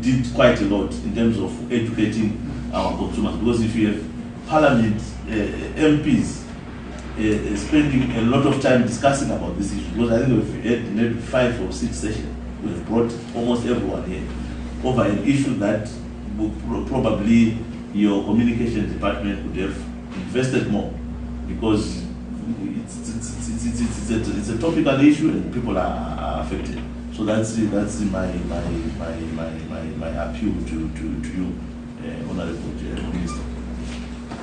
did quite a lot in terms of educating our consumers, because if you have Parliament MPs spending a lot of time discussing about this issue, because I think we've had maybe 5 or 6 sessions, we've brought almost everyone here over an issue that would probably your communication department would have invested more, because it's a topical issue and people are affected. So that's my appeal to you, Honorable Minister.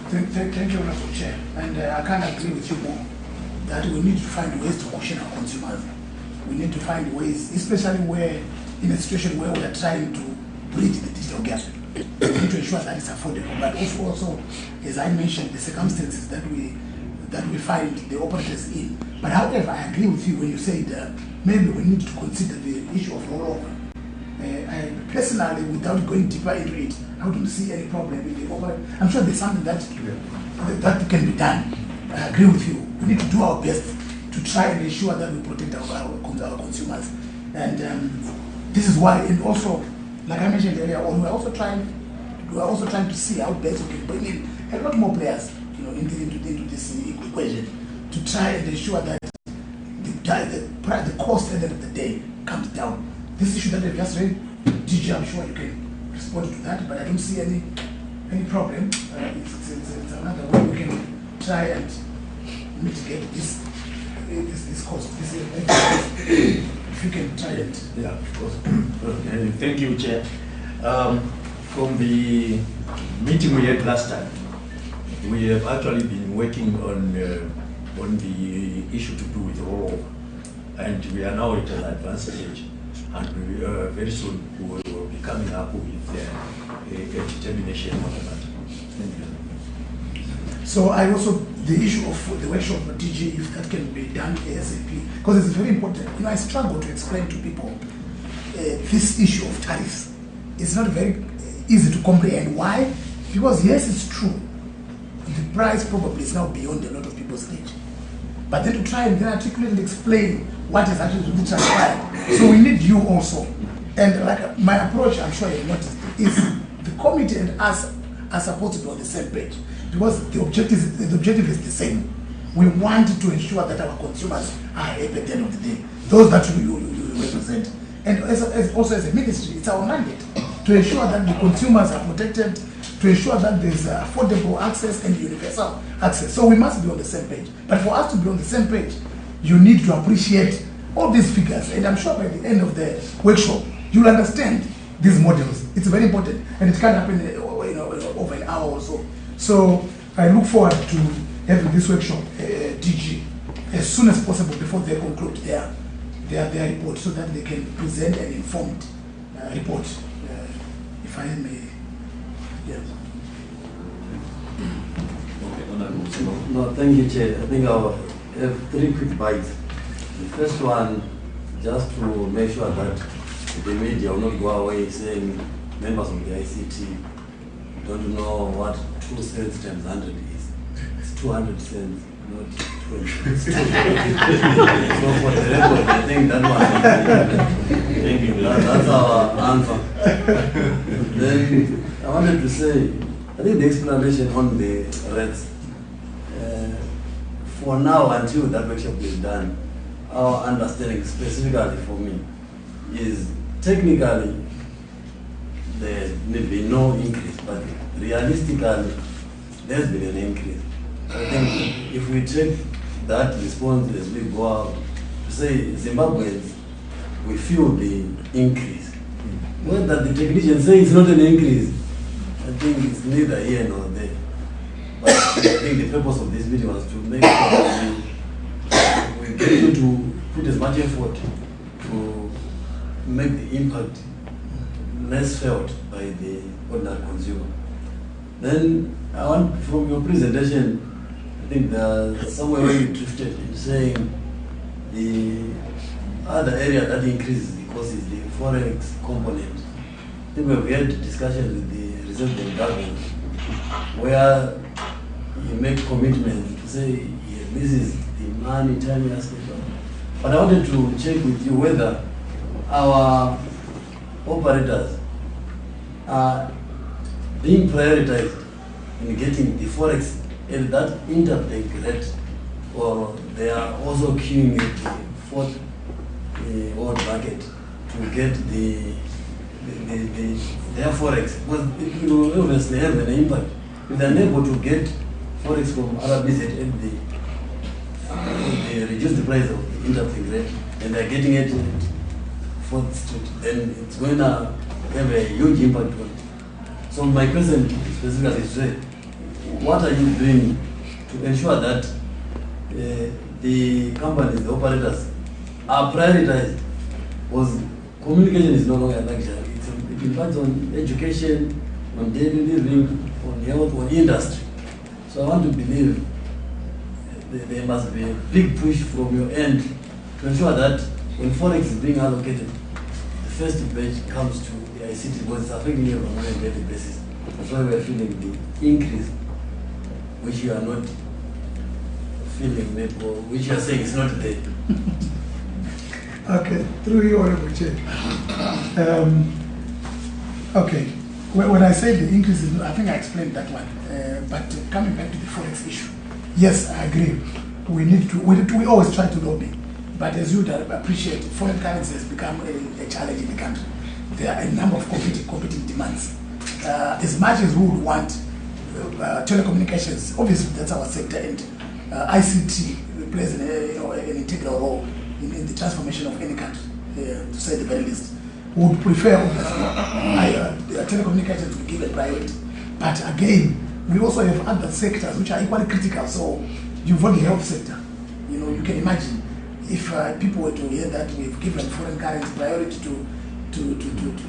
Thank you, Honorable Chair. And I can't agree with you more that we need to find ways to caution our consumers. We need to find ways, especially where in a situation where we are trying to bridge the digital gap. We need to ensure that it's affordable, but also, as I mentioned, the circumstances that we find the operators in. But however, I agree with you when you say that maybe we need to consider the issue of rollover. Personally, without going deeper into it, I wouldn't see any problem in the over. I'm sure there's something that can be done. I agree with you. We need to do our best to try and ensure that we protect our consumers. And this is why, and also, like I mentioned earlier on, we're also trying to see how best we can bring in a lot more players, into this equation to try and ensure that the cost at the end of the day comes down. This issue that I've just read, DG, I'm sure you can respond to that, but I don't see any problem. It's another way we can try and mitigate this cost. If you can try it. Yeah, of course. Thank you, Chair. From the meeting we had last time, we have actually been working on the issue to do with rollover, and we are now at an advanced stage, and we very soon we will be coming up with a determination on that. Thank you. So I also, the issue of the workshop of DG, if that can be done ASAP, because it's very important. I struggle to explain to people this issue of tariffs. It's not very easy to comprehend. Why? Because yes, it's true. The price probably is now beyond a lot of people's reach. But then to try and then articulate and explain what is actually really transpired. So we need you also. And like my approach, I'm sure you've noticed, is the committee and us are supposed to be on the same page. Because the objective is the same. We want to ensure that our consumers are happy at the end of the day. Those that you represent. And also as a ministry, it's our mandate to ensure that the consumers are protected, to ensure that there's affordable access and universal access. So we must be on the same page. But for us to be on the same page, you need to appreciate all these figures. And I'm sure by the end of the workshop, you'll understand these models. It's very important. And it can happen over an hour or so. So I look forward to having this workshop, DG, as soon as possible before they conclude their report, so that they can present an informed report, if I may. Yes. No, thank you, Chair. I think I'll have 3 quick bites. The first one, just to make sure that the media will not go away saying members of the ICT don't know what 2 cents times 100 is. It's 200 cents, not 20 cents. So for the record, I think that one. Thank you. That's our answer. Then I wanted to say, I think the explanation on the rates, for now until that workshop is done, our understanding specifically for me is technically there may be no increase, but realistically there's been an increase. I think if we take that response as we go out to say Zimbabweans, we feel the increase. Whether the technicians say it's not an increase, I think it's neither here nor there. But I think the purpose of this meeting was to make sure that we get you to put as much effort to make the impact less felt by the ordinary consumer. Then I want, from your presentation, I think there's somewhere where you drifted in saying the other area that increases the cost is the forex component. I think we've had discussions with the Reserve Bank government where you make commitments to say, yeah, this is the money time you ask for. But I wanted to check with you whether our operators are being prioritized in getting the forex and that interbank rate, or they are also queuing at the fourth odd bucket to get their forex. Because it will obviously have an impact. If they are able to get forex from RBZ and they reduce the price of the interbank rate and they are getting it at Fourth Street, then it's going to have a huge impact on it. So my question specifically is, what are you doing to ensure that the companies, the operators, are prioritized? Because communication is no longer a luxury. It impacts on education, on daily living, on health, on industry. So I want to believe there must be a big push from your end to ensure that when forex is being allocated, the first batch comes to the ICT, because it's affecting you on a daily basis. That's why we are feeling the increase, which you are not feeling, or which you are saying is not there. Okay, through you, Honorable Chair. Okay, when I say the increase, I think I explained that one. But coming back to the forex issue, yes, I agree. We always try to lobby, but as you would appreciate, foreign currency has become a challenge in the country. There are a number of competing demands. As much as we would want telecommunications, obviously that's our sector, and ICT plays an integral role in the transformation of any country, to say the very least. We would prefer telecommunications to be given priority. But again, we also have other sectors which are equally critical. So you've got the health sector. You can imagine if people were to hear that we've given foreign currency priority to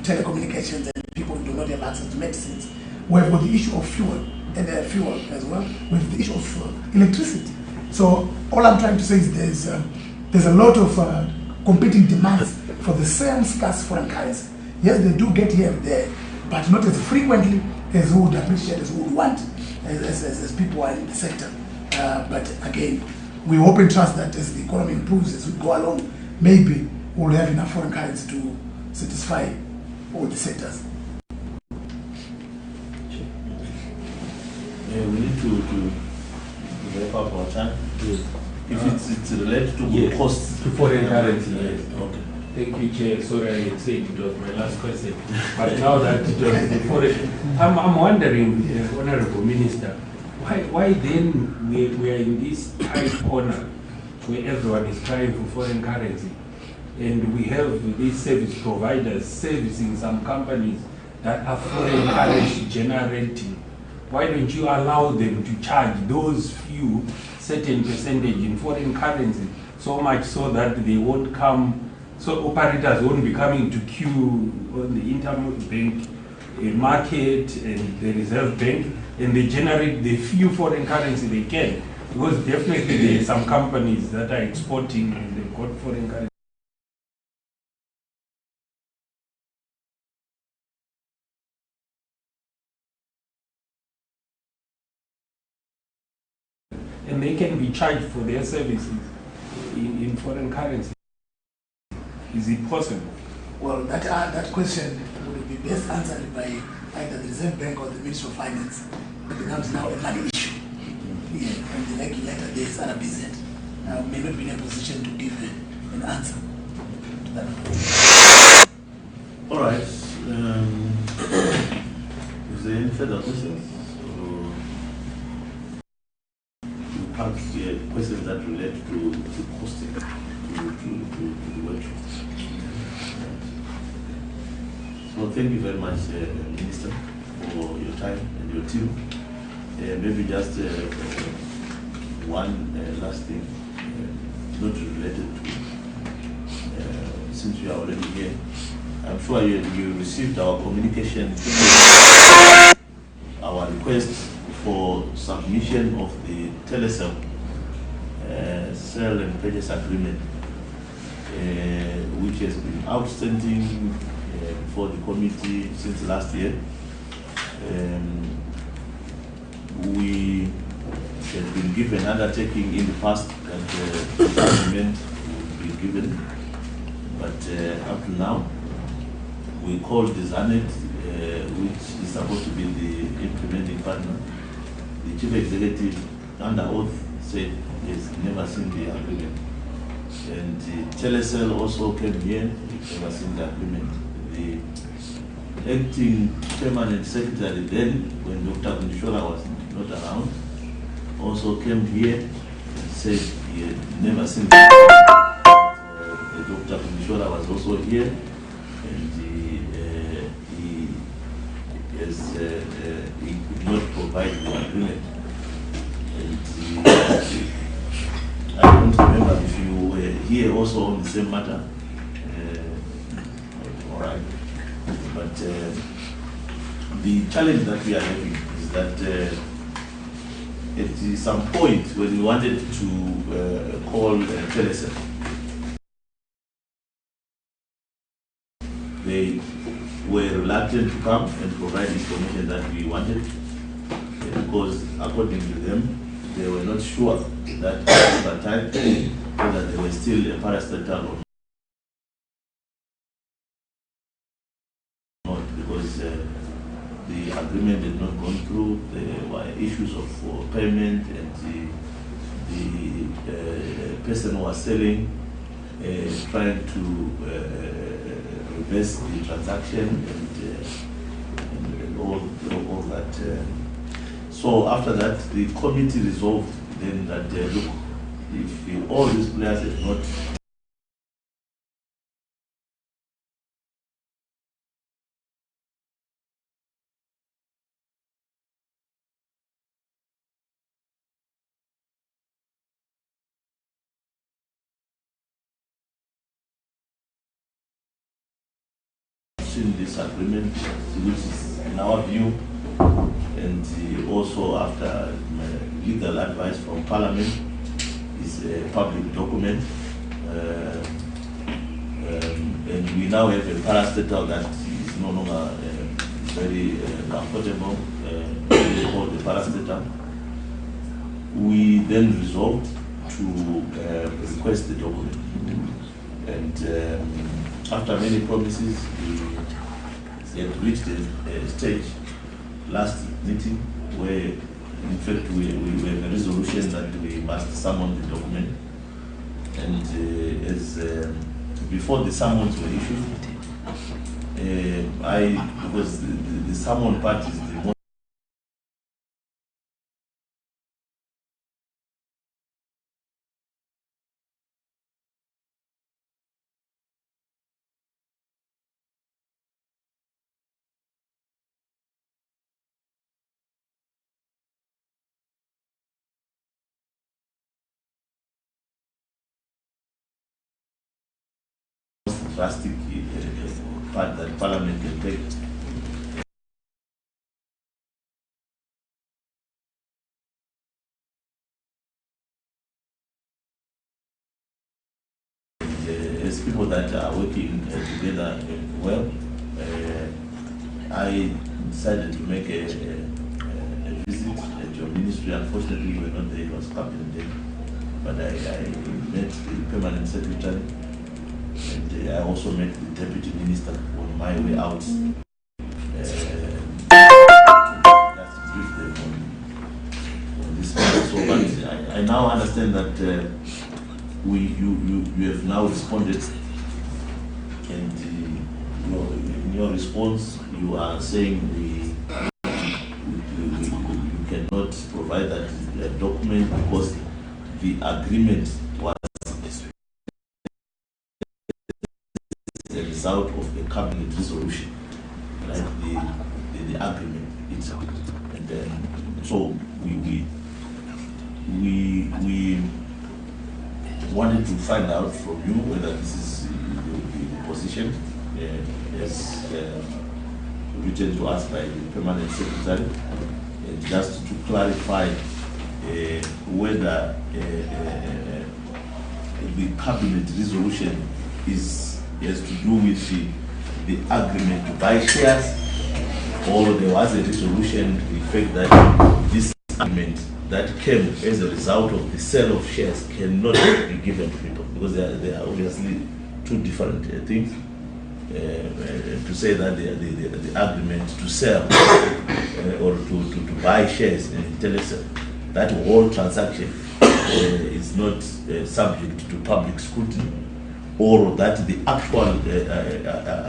telecommunications and people do not have access to medicines. We have got the issue of fuel and fuel as well. We have the issue of electricity. So all I'm trying to say is there's a lot of competing demands for the same scarce foreign currency. Yes, they do get here and there, but not as frequently as we would appreciate, as we would want, as people are in the sector. But again, we hope and trust that as the economy improves, as we go along, maybe we'll have enough foreign currency to satisfy all the sectors. Yeah, we need to wrap up our time. Yes. If it's related to costs. To foreign currency, yes. Okay. Thank you, Chair. Sorry, I had said it was my last question. But now that it was the foreign, I'm wondering, Honorable Minister, why then we are in this tight corner where everyone is crying for foreign currency, and we have these service providers servicing some companies that are foreign currency generating? Why don't you allow them to charge those few certain percentage in foreign currency, so much so that they won't come, so operators won't be coming to queue on the interbank market and the reserve bank, and they generate the few foreign currency they can? Because definitely there are some companies that are exporting and they've got foreign currency. And they can be charged for their services in foreign currency. Is it possible? Well, that question will be best answered by either the Reserve Bank or the Ministry of Finance. It becomes now a money issue. Yeah, and the regulator there is RBZ. May not be in a position to give an answer to that. All right. Is there any further questions? Questions that relate to costing to the workshop. So thank you very much, Minister, for your time and your team. Maybe just one last thing, not related to, since you are already here, I'm sure you received our communication, our request for submission of the telecell sale and purchase agreement, which has been outstanding for the committee since last year. We have been given undertaking in the past that the agreement would be given, but up to now, we called the ZANET, which is supposed to be the implementing partner, the chief executive under oath said he has never seen the agreement. And the Telecel also came here, never seen the agreement. The acting permanent secretary then, when Dr. Contractual was not around, also came here and said he had never seen the agreement. Dr. Contractual was also here, and he could not provide the agreement. And I don't remember if you were here also on the same matter. All right. But the challenge that we are having is that at some point when we wanted to call Telecel, they were reluctant to come and provide information that we wanted, because according to them, they were not sure that at the time whether they were still a parastatal or not, because the agreement had not gone through. There were issues of payment, and the person who was selling trying to reverse the transaction and all that. So after that, the committee resolved then that look, if all these players have not seen this agreement, which is in our view, and also after legal advice from Parliament, is a public document, and we now have a parastatal that is no longer very comfortable, called the parastatal. We then resolved to request the document, and after many promises, we had reached a stage last meeting where, in fact, we have a resolution that we must summon the document. And as before the summons were issued, because the summon part is the most drastic part that Parliament can take. As people that are working together well, I decided to make a visit at your ministry. Unfortunately, you were not there, it was Captain Day. But I met the permanent secretary, and I also met the deputy minister on my way out. Just brief them on this matter. So, but I now understand that you have now responded, and in your response you are saying you cannot provide that document because the agreement was a result of the cabinet resolution, like the agreement itself. And then so we wanted to find out from you whether this is the position as written to us by the permanent secretary, just to clarify whether the cabinet resolution has to do with the agreement to buy shares, or there was a resolution to the fact that this agreement that came as a result of the sale of shares cannot be given to people, because they are obviously two different things. to say that the agreement to sell or to buy shares in Telecel, that whole transaction is not subject to public scrutiny, or that the actual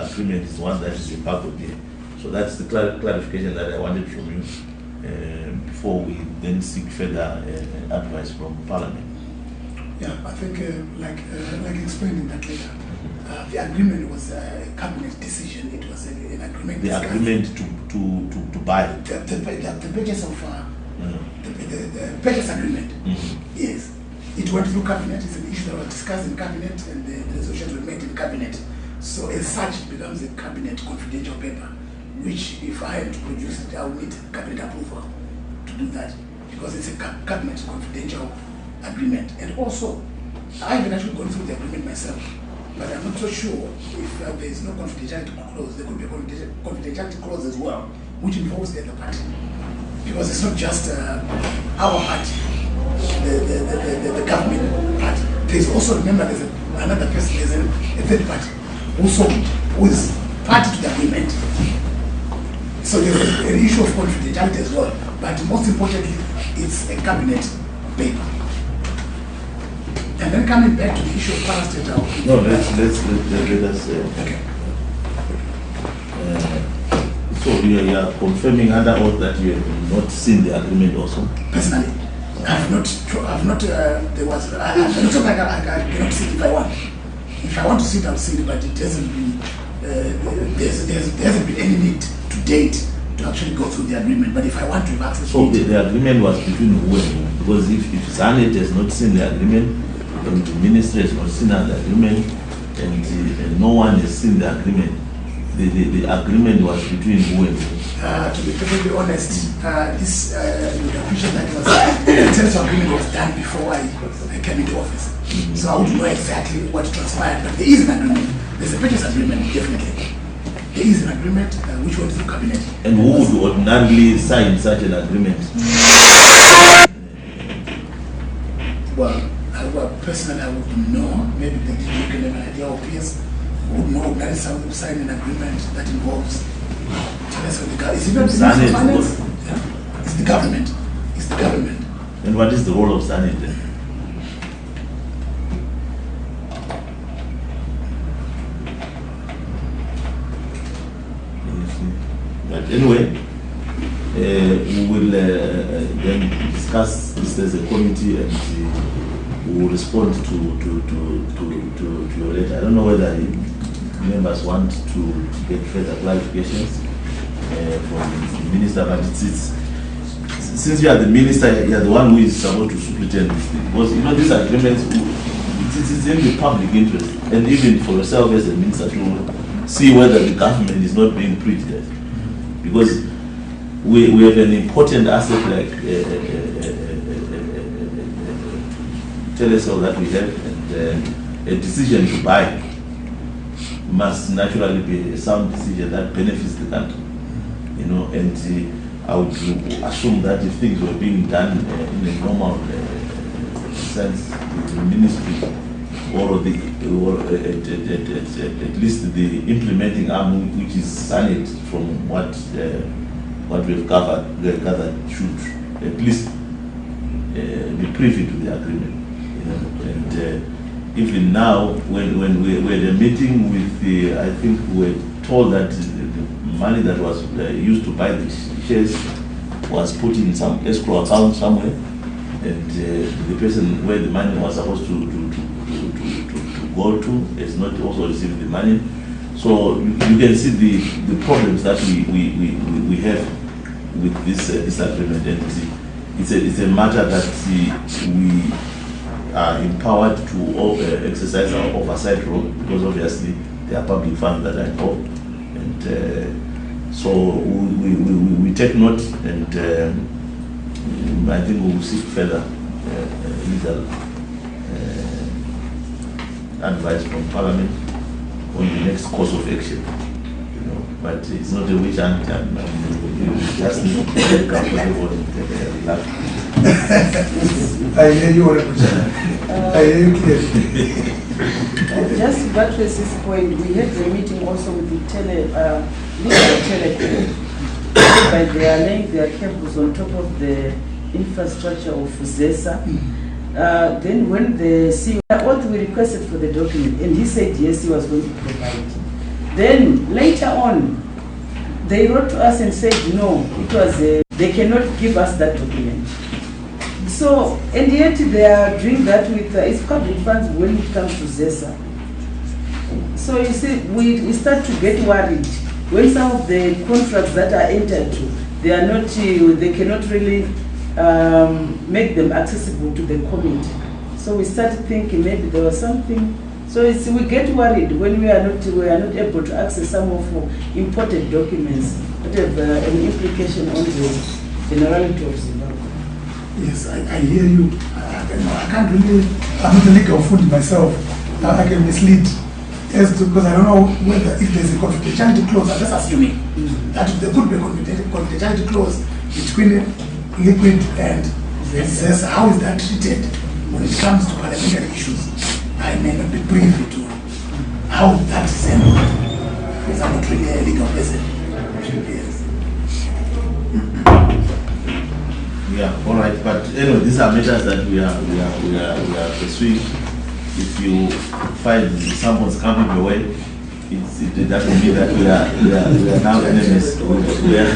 agreement is one that is embargoed here. So that's the clarification that I wanted from you before we then seek further advice from Parliament. Yeah, I think like explained in that letter, the agreement was a cabinet decision. It was an agreement. The agreement to buy the purchase of the purchase agreement. Yes, it went through cabinet. It's an issue that was discussed in cabinet, and the resolutions were made in cabinet. So as such, it becomes a cabinet confidential paper, which if I am to produce it, I will need cabinet approval to do that, because it's a cabinet confidential agreement. And also, I haven't actually gone through the agreement myself, but I'm not so sure if there is no confidentiality clause. There could be a confidentiality clause as well, which involves the other party, because it's not just our party, the government party. There's also, remember, there's another person, there's a third party, also who is party to the agreement. So there's an issue of confidentiality as well, but most importantly, it's a cabinet paper. And then coming back to the issue of parastatal. No, let us. Okay. So you are confirming under oath that you have not seen the agreement also? Personally, I've not. There was. It's not like I cannot see it if I want. If I want to see it, I'll see it. But it hasn't been. There hasn't been any need to date to actually go through the agreement. But if I want to have access so to it, the agreement was between who and who? Because if Zanet has not seen the agreement, and the ministry has not seen the agreement, and no one has seen the agreement, the agreement was between who and who? to be perfectly honest, this would appreciate that the terms of agreement was done before I came into office. So I wouldn't know exactly what transpired, but there is an agreement. There's a purchase agreement, definitely. There is an agreement which went through cabinet. And who would ordinarily sign such an agreement? Well, personally, I would know. Maybe the DG can have an idea, or PS would know that is how to sign an agreement that involves. Is it not the Ministry of Finance? Yeah. It's the government. It's the government. And what is the role of Zanet then? But anyway, we will then discuss this as a committee, and we will respond to your letter. I don't know whether members want to get further clarifications from the minister, but since you are the minister, you are the one who is supposed to superintend this thing. Because you know these agreements, it is in the public interest, and even for yourself as a minister to see whether the government is not being prejudiced. Because we have an important asset like Telecel that we have, and a decision to buy must naturally be a sound decision that benefits the country. You know, and I would assume that if things were being done in a normal sense, the ministry or at least the implementing arm, which is Zanet, from what we've gathered, should at least be privy to the agreement. You know, and even now, when we were meeting with the, I think we were told that the money that was used to buy the shares was put in some escrow account somewhere, and the person where the money was supposed to go to has not also received the money. So you can see the problems that we have with this agreement, and it's a matter that we are empowered to exercise our oversight role, because obviously there are public funds that are involved, and so we take note, and I think we will seek further legal advice from Parliament on the next course of action. You know, but it's not a witch hunt, and we just need to be comfortable and relax. I hear you, Just to buttress this point, we had a meeting also with the legal telecom, whereby they are laying their cables on top of the infrastructure of ZESA. Then when the CEO, what we requested for the document, and he said yes, he was going to provide. Then later on, they wrote to us and said no, it was they cannot give us that document. So, and yet they are doing that with it's public funds when it comes to ZESA. So you see, we start to get worried when some of the contracts that are entered to, they cannot really make them accessible to the community. So we started thinking maybe there was something. So we get worried when we are not able to access some of important documents that have an implication on the generality of Zimbabwe. Yes, I hear you. I can't really, I'm not a legal food myself. I can mislead. Yes, because I don't know whether if there's a confidentiality clause, I'm just assuming that there could be a confidentiality clause between Liquid and ZESA. How is that treated when it comes to parliamentary issues? I may not be privy to how that is handled, because I'm not really a legal person. Yes. Yeah, all right. But anyway, these are measures that we are pursuing. If you find someone's coming your way, it doesn't mean that we are now enemies. We are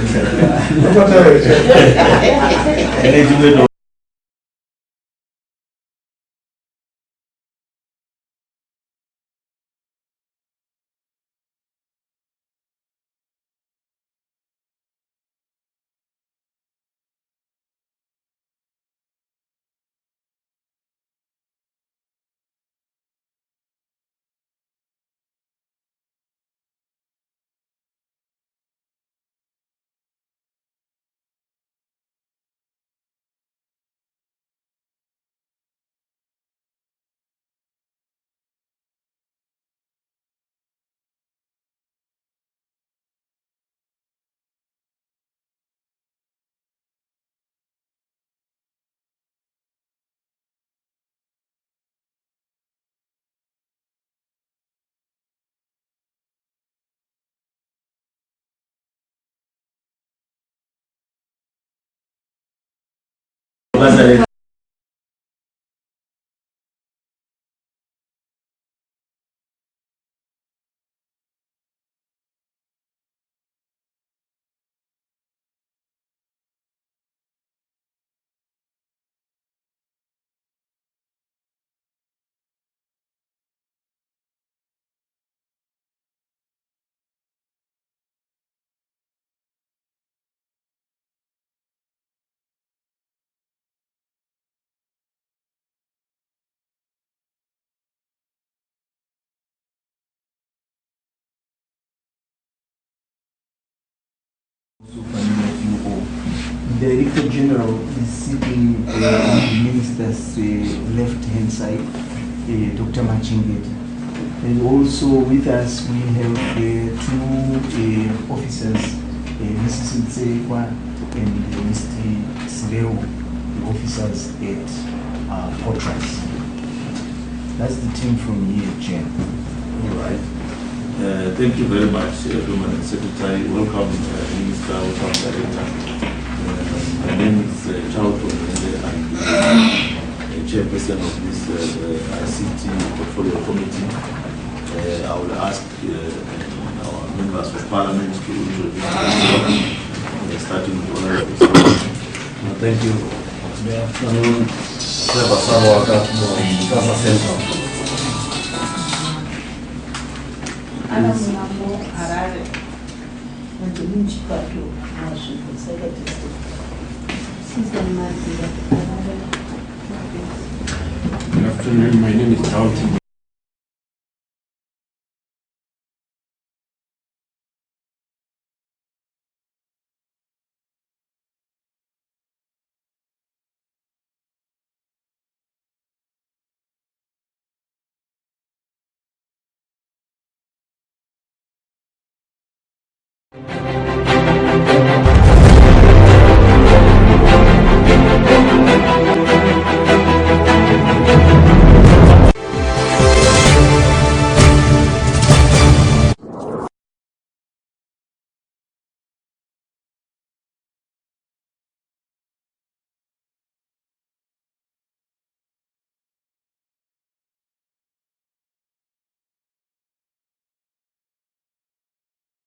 Director General is sitting on the Minister's left-hand side, Dr. Machingeti. And also with us we have two officers, Mrs. Nsekwa and Mr. Sileo, the officers at POtraz. That's the team from here, Chair. all right. Thank you very much, Permanent Secretary. Welcome, Minister. Welcome, Director. My name is Charlton, and I'm the chairperson of this ICT Portfolio Committee. I will ask our members of Parliament to introduce themselves, starting with Honorable. Thank you. Good afternoon. Trevor Sarwaka from Gaza Central. Ana Munamo Harare, and the Munchipatu, Washington, Secretary. Good afternoon, my name is Charlton.